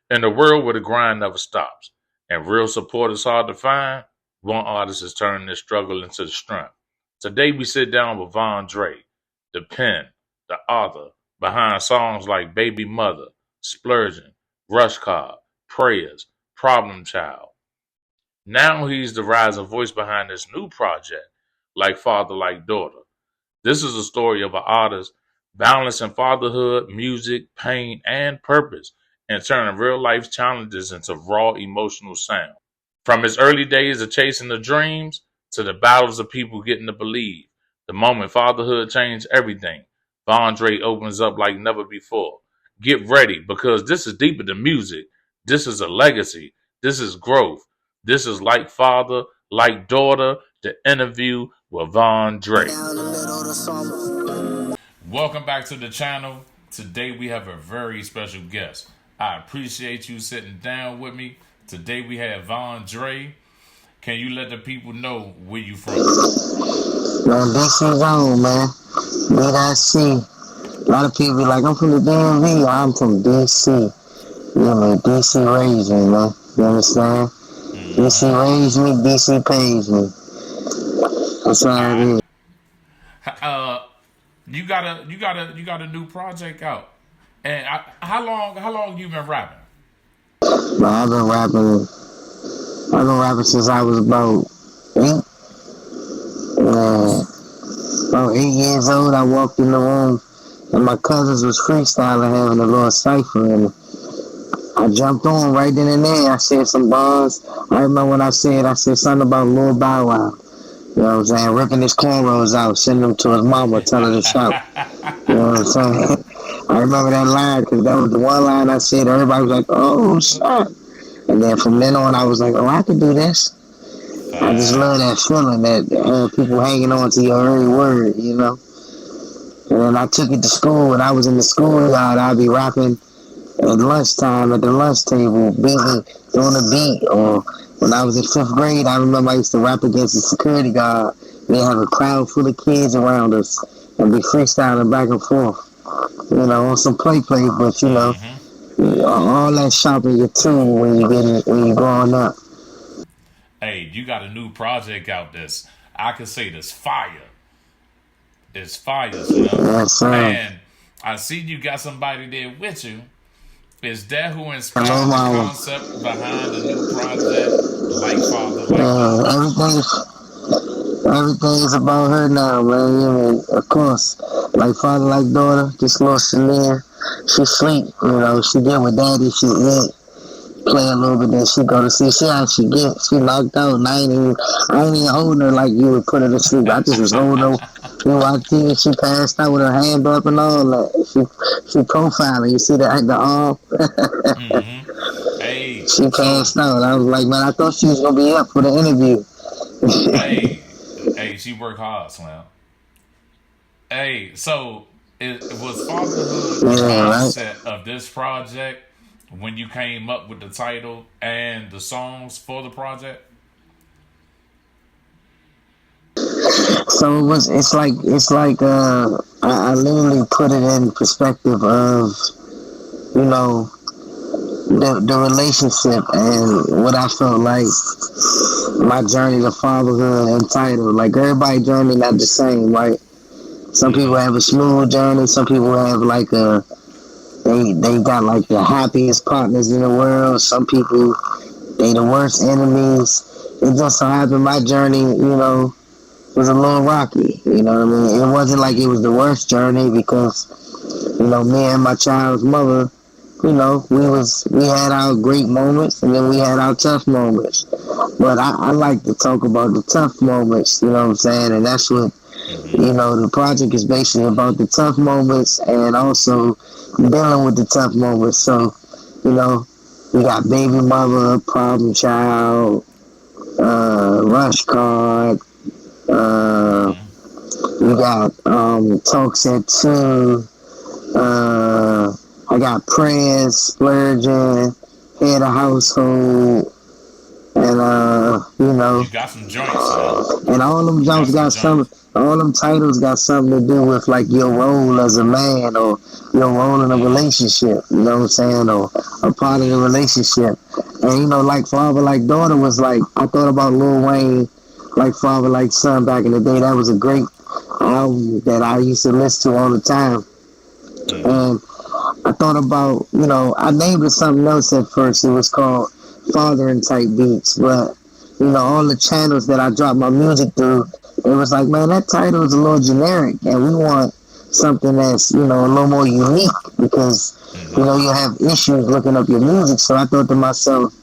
In a world where the grind never stops and real support is hard to find, one artist is turning this struggle into the strength. Today we sit down with Von Dre, the pen, the author behind songs like Baby Mother, Splurging, Rush Card, Prayers, Problem Child. Now he's the rising voice behind this new project, Like Father, Like Daughter. This is a story of an artist balancing fatherhood, music, pain, and purpose, and turning real life challenges into raw emotional sound. From his early days of chasing the dreams to the battles of people getting to believe, the moment fatherhood changed everything, Von Dre opens up like never before. Get ready because this is deeper than music. This is a legacy. This is growth. This is Like Father, Like Daughter, the interview with Von Dre. Welcome back to the channel. Today we have a very special guest. I appreciate you sitting down with me. Today we have Von Dre. Can you let the people know where you from? Man, DC zone, man. DC. A lot of people be like, I'm from the DMV. I'm from DC. You know, DC raised me, man. You understand? DC raised me, DC pays me. That's how it is. You got a new project out. And how long you been rapping? Man, I've been rapping since I was about 8. About 8 years old, I walked in the room and my cousins was freestyling, having a little cipher, and I jumped on right then and there. I said some bars. I remember when I said something about Lil Bow Wow. You know what I'm saying? Ripping his cornrows out, sending them to his mama, telling her to shout. You know what I'm saying? I remember that line because that was the one line I said. Everybody was like, oh, shit. And then from then on, I was like, oh, I can do this. I just love that feeling that people hanging on to your every word, you know. And then I took it to school. When I was in the schoolyard, I'd be rapping at lunchtime at the lunch table, busy doing a beat. Or when I was in 5th grade, I remember I used to rap against the security guard. They have a crowd full of kids around us and be freestyling back and forth, you know, on some play, but you know, all that shopping your tune when you growing up. Hey, you got a new project out this. I could say this fire. It's fire, you know. Yes, sir. And I see you got somebody there with you. Is that who inspired Hello, the mama. concept behind the new project, Like Father, Like Daughter? Everything is about her now, man. You know, of course, like father, like daughter. This little Shalene, she sleep. You know, she get with daddy. She eat, play a little bit, then she go to sleep. See how she get. She knocked out. And I ain't even holding her like you would put her to sleep. I just was holding her. You know, I think she passed out with her hand up and all that. She profiling. You see the arm? Hey, She passed out. I was like, man, I thought she was gonna be up for the interview. hey, she worked hard, Slam. Hey, so it was fatherhood the concept of this project when you came up with the title and the songs for the project? So it's like I literally put it in perspective of, you know, the relationship and what I felt like my journey to fatherhood entitled. Like everybody's journey not the same, right? Some people have a smooth journey, some people have like they got like the happiest partners in the world, some people they the worst enemies. It just so happened my journey, you know, was a little rocky, you know what I mean? It wasn't like it was the worst journey because, you know, me and my child's mother, you know, we had our great moments and then we had our tough moments. But I like to talk about the tough moments, you know what I'm saying? And that's what, you know, the project is basically about the tough moments and also dealing with the tough moments. So, you know, we got Baby Mother, Problem Child, Rush Card, we got Talks at 2, I got Prayers, Splurging, Head of Household, and you know, You got some joints now. and all them You got jobs some got some. joints. All them titles got something to do with like your role as a man or your role in a Mm-hmm. relationship. You know what I'm saying? Or a part of the Mm-hmm. relationship. And you know, like father, like daughter was like I thought about Lil Wayne, like father, like son back in the day. That was a great album that I used to listen to all the time. Mm-hmm. And I thought about, you know, I named it something else at first. It was called Fathering Type Beats. But, you know, all the channels that I dropped my music through, it was like, man, that title is a little generic. And we want something that's, you know, a little more unique because, you Mm-hmm. know, you have issues looking up your music. So I thought to myself,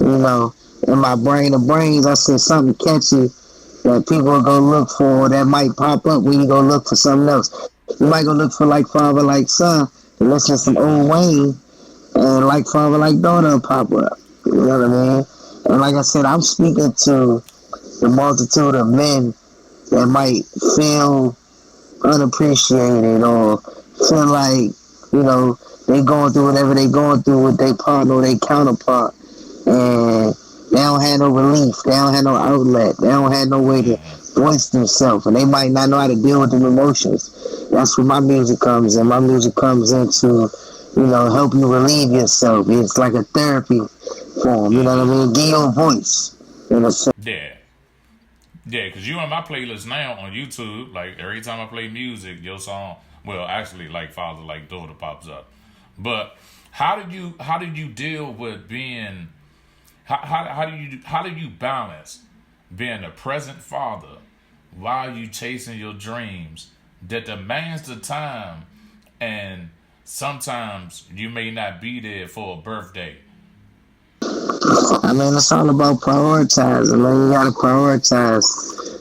you know, in my brain of brains, I said something catchy that people are gonna look for that might pop up when you go look for something else. You might go look for like father, like son, and listen to some Mm-hmm. old Wayne, and like father, like daughter will pop up. You know what I mean? And like I said, I'm speaking to the multitude of men that might feel unappreciated or feel like, you know, they going through whatever they going through with their partner or their counterpart. And they don't have no relief. They don't have no outlet. They don't have no way to Mm-hmm. voice themselves. And they might not know how to deal with them emotions. That's where my music comes in. My music comes into, you know, help you relieve yourself. It's like a therapy form. You know what I Mm-hmm. mean? Give you a voice. In a sense. Yeah. Yeah, because you on my playlist now on YouTube, like every time I play music, your song, well, actually, like Father, like Daughter pops up. But how did you deal with being how do you balance being a present father while you chasing your dreams that demands the time, and sometimes you may not be there for a birthday. I mean, it's all about prioritizing. Man, you gotta prioritize.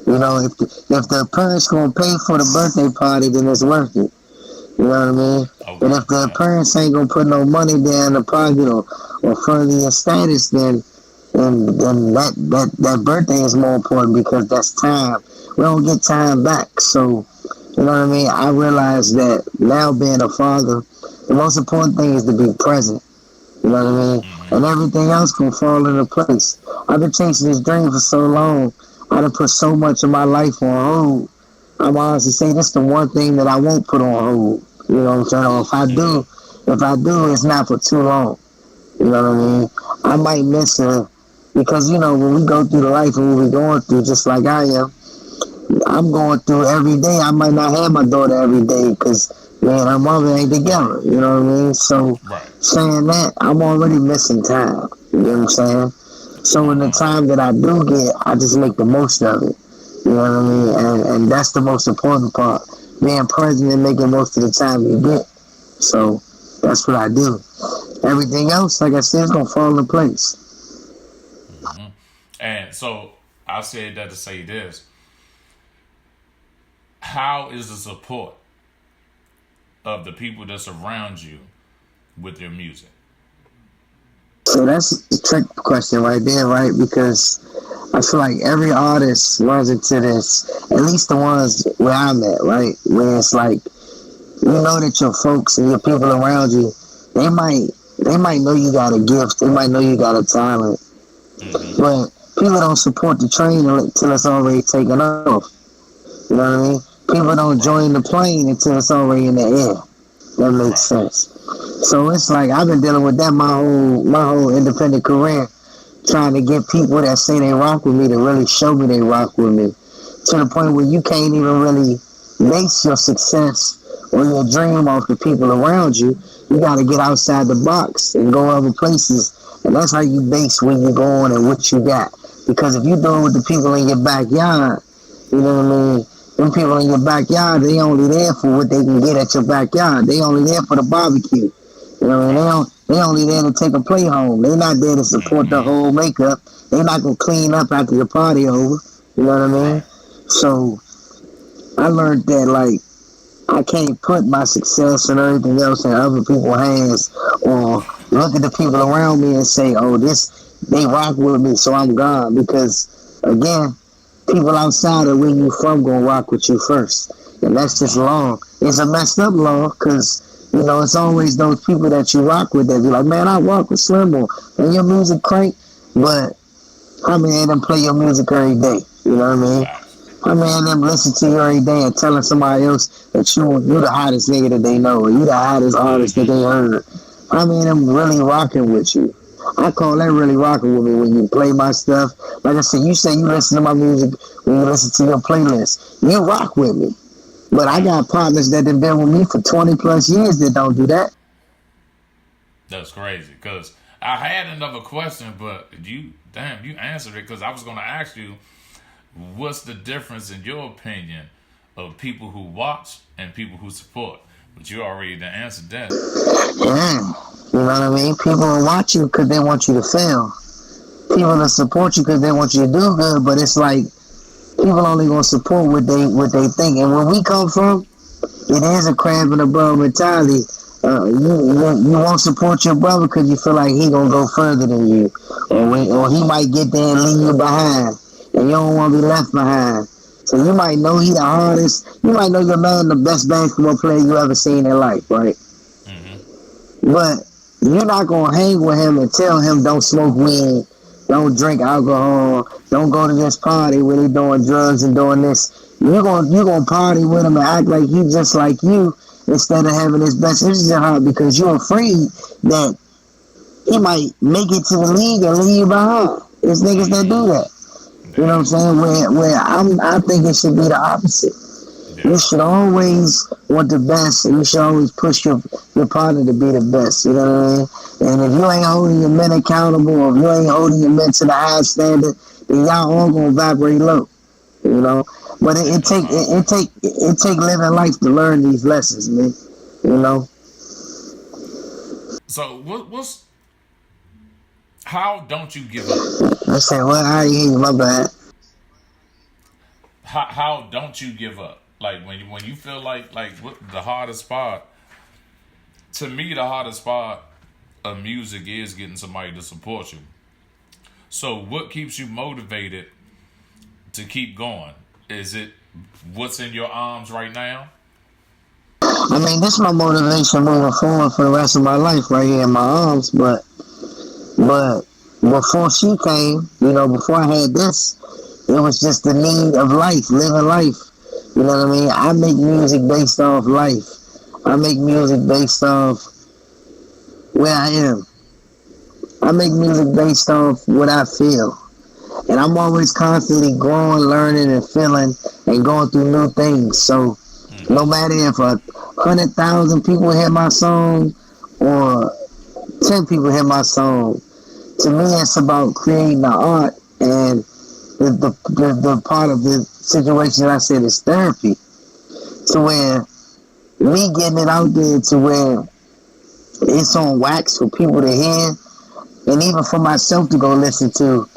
You know, if the parents gonna pay for the birthday party, then it's worth it. You know what I mean? But Okay, if the yeah. parents ain't gonna put no money down the pocket or further your status, then that birthday is more important because that's time. We don't get time back. So, you know what I mean? I realize that now being a father, the most important thing is to be present. You know what I mean? Mm-hmm. And everything else can fall into place. I've been chasing this dream for so long. I done put so much of my life on hold. I'm honestly saying this is the one thing that I won't put on hold. You know what I'm saying? Or Mm-hmm. if I do, it's not for too long. You know what I mean? I might miss her because you know when we go through the life and what we're going through, just like I am, I'm going through every day. I might not have my daughter every day because man, her mother ain't Right. together. You know what I mean? So Right. saying that, I'm already missing time. You know what I'm saying? So in the Uh-huh. time that I do get, I just make the most of it. You know what I mean? And that's the most important part. Being present and making most of the time you get. So that's what I do. Everything else, like I said, is gonna fall in place. Mm-hmm. And so I said that to say this: how is the support of the people that surround you with your music? So that's a trick question right there, right? Because I feel like every artist runs into this, at least the ones where I'm at, right? Where it's like you know that your folks and your people around you, they might they might know you got a gift, they might know you got a talent, Mm-hmm. but people don't support the train until it's already taken off. You know what I mean? People don't Right. join the plane until it's already in the air. That makes Right. sense. So it's like I've been dealing with that my whole independent career, trying to get people that say they rock with me to really show me they rock with me. To the point where you can't even really base your success or your dream off the people around you. You got to get outside the box and go other places. And that's how you base where you're going and what you got. Because if you do it with the people in your backyard, you know what I mean? Them people in your backyard, they only there for what they can get at your backyard. They only there for the barbecue. You know what I mean? Right. They only there to take a play home. They not there to support the Mm-hmm. whole makeup. They not gonna clean up after the party over. You know what I mean? Right. So I learned that like I can't put my success and everything else in other people's hands or look at the people around me and say, oh, this, they rock with me, so I'm gone. Because, again, people outside of where you from gonna rock with you first. And that's just Right. law. It's a messed up law because, you know, it's always those people that you rock with that be like, man, I rock with Slim or, man, your music crank. But How many of them play your music every day? You know what I mean? Facts. How many of them listen to you every day and telling somebody else that you the hottest nigga that they know, or you the hottest artist that they heard? How many of them really rocking with you? I call that really rocking with me when you play my stuff. Like I said, you say you listen to my music when you listen to your playlist. You rock with me. But I Right. got partners that have been with me for 20 plus years that don't do that. That's crazy. Because I had another question, but you answered it. Because I was going to ask you, what's the difference in your opinion of people who watch and people who support? But you already done answered that. Yeah. You know what I mean? People will watch you because they want you to fail. People will support you because they want you to do good, but it's like people only gonna support what they think. And where we come from, it is a crab in a barrel mentality. You won't support your brother because you feel like he gonna go further than you, or he might get there and leave you behind, and you don't want to be left behind. So you might know he the hardest. You might know your man the best basketball player you ever seen in life, right? Mm-hmm. But you're not gonna hang with him and tell him don't smoke weed, don't drink alcohol, don't go to this party where they doing drugs and doing this. You're gonna party with him and act like he just like you instead of having his best interest at heart because you're afraid that he might make it to the league and leave you behind. There's niggas that do that. You know what I'm saying? Where I think it should be the opposite. Yeah. You should always want the best, and you should always push your partner to be the best. You know what I mean? And if you ain't holding your men accountable, or if you ain't holding your men to the high standard, then y'all all gonna vibrate low. You know? But it take living life to learn these lessons, man. You know? So what's how don't you give up? I said, well, I hear you, my bad. How don't you give up? Like when you feel like what the hardest part, to me the hardest part of music is getting somebody to support you. So what keeps you motivated to keep going? Is it what's in your arms right now? I mean, this is my motivation moving forward for the rest of my life right here in my arms, but before she came, before I had this, it was just the need of life, living life. You know what I mean? I make music based off life. I make music based off where I am. I make music based off what I feel. And I'm always constantly growing, learning, and feeling, and going through new things. So no matter if 100,000 people hear my song or 10 people hear my song, to me it's about creating the art, and the part of the situation that I said is therapy. To where me getting it out there to where it's on wax for people to hear, and even for myself to go listen to.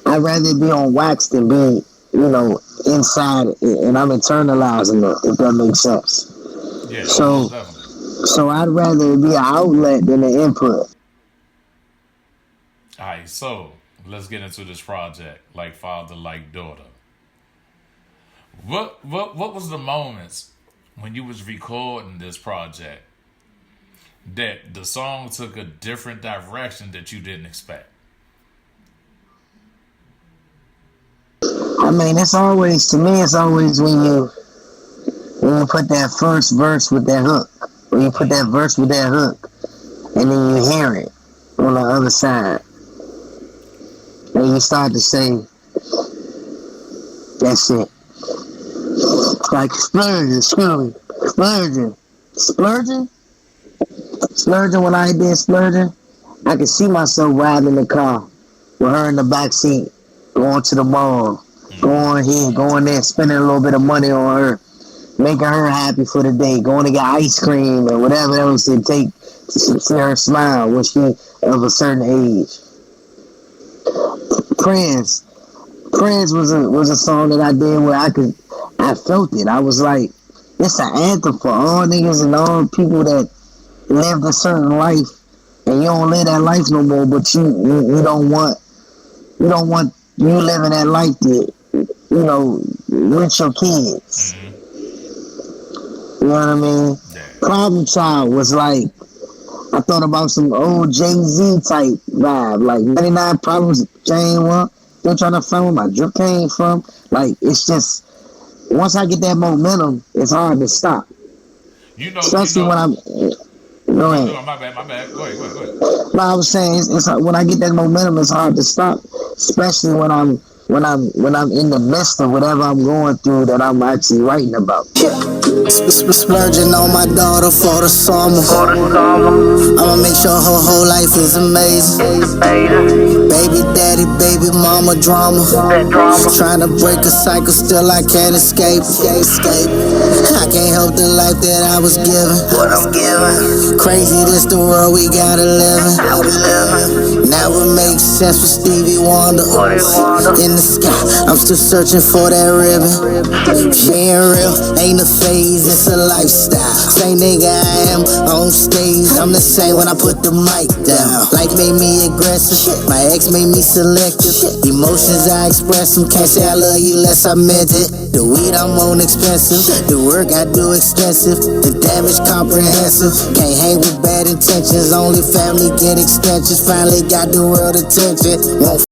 I'd rather be on wax than be, inside, and I'm internalizing it, if that makes sense. Yeah, So, most definitely. so I'd rather it be an outlet than an input. All right, so let's get into this project, like father, like daughter. What was the moments when you was recording this project that the song took a different direction that you didn't expect? I mean, to me, it's always when you put that first verse with that hook, when you put that verse with that hook, and then you hear it on the other side, and you start to say, that's it. Like splurging. When I did splurging, I could see myself riding in the car with her in the back seat, going to the mall, going here, going there, spending a little bit of money on her, making her happy for the day, going to get ice cream or whatever else it take to see her smile when she of a certain age. Prayers was a song that I did where I felt it. I was like, it's an anthem for all niggas and all people that lived a certain life and you don't live that life no more, but you don't want you living that life that with your kids. You know what I mean? Yeah. Problem Child was like, I thought about some old Jay-Z type vibe, like 99 Problems, Jane 1. still trying to find where my drip came from. Like, it's just, once I get that momentum, it's hard to stop. Especially when I'm, go ahead. My bad. Go ahead. No, I was saying, it's when I get that momentum, it's hard to stop. Especially when I'm in the midst of whatever I'm going through that I'm actually writing about. Splurging on my daughter for the summer. I'ma make sure her whole life is amazing. Baby daddy, baby mama drama. Trying to break a cycle, still I can't escape. I can't help the life that I was given. Crazy, this the world we gotta live in. Now it makes sense with Stevie Wonder. In the sky, I'm still searching for that ribbon. She ain't real, ain't a phase, it's a lifestyle. Same nigga I am on stage, I'm the same when I put the mic down. Life made me aggressive, my ex made me selective. Emotions I express them, can't say I love you unless I meant it. The weed I'm on expensive, the work I do extensive, the damage comprehensive. Can't hang with bad intentions, only family get extensions. Finally got the world attention. Won't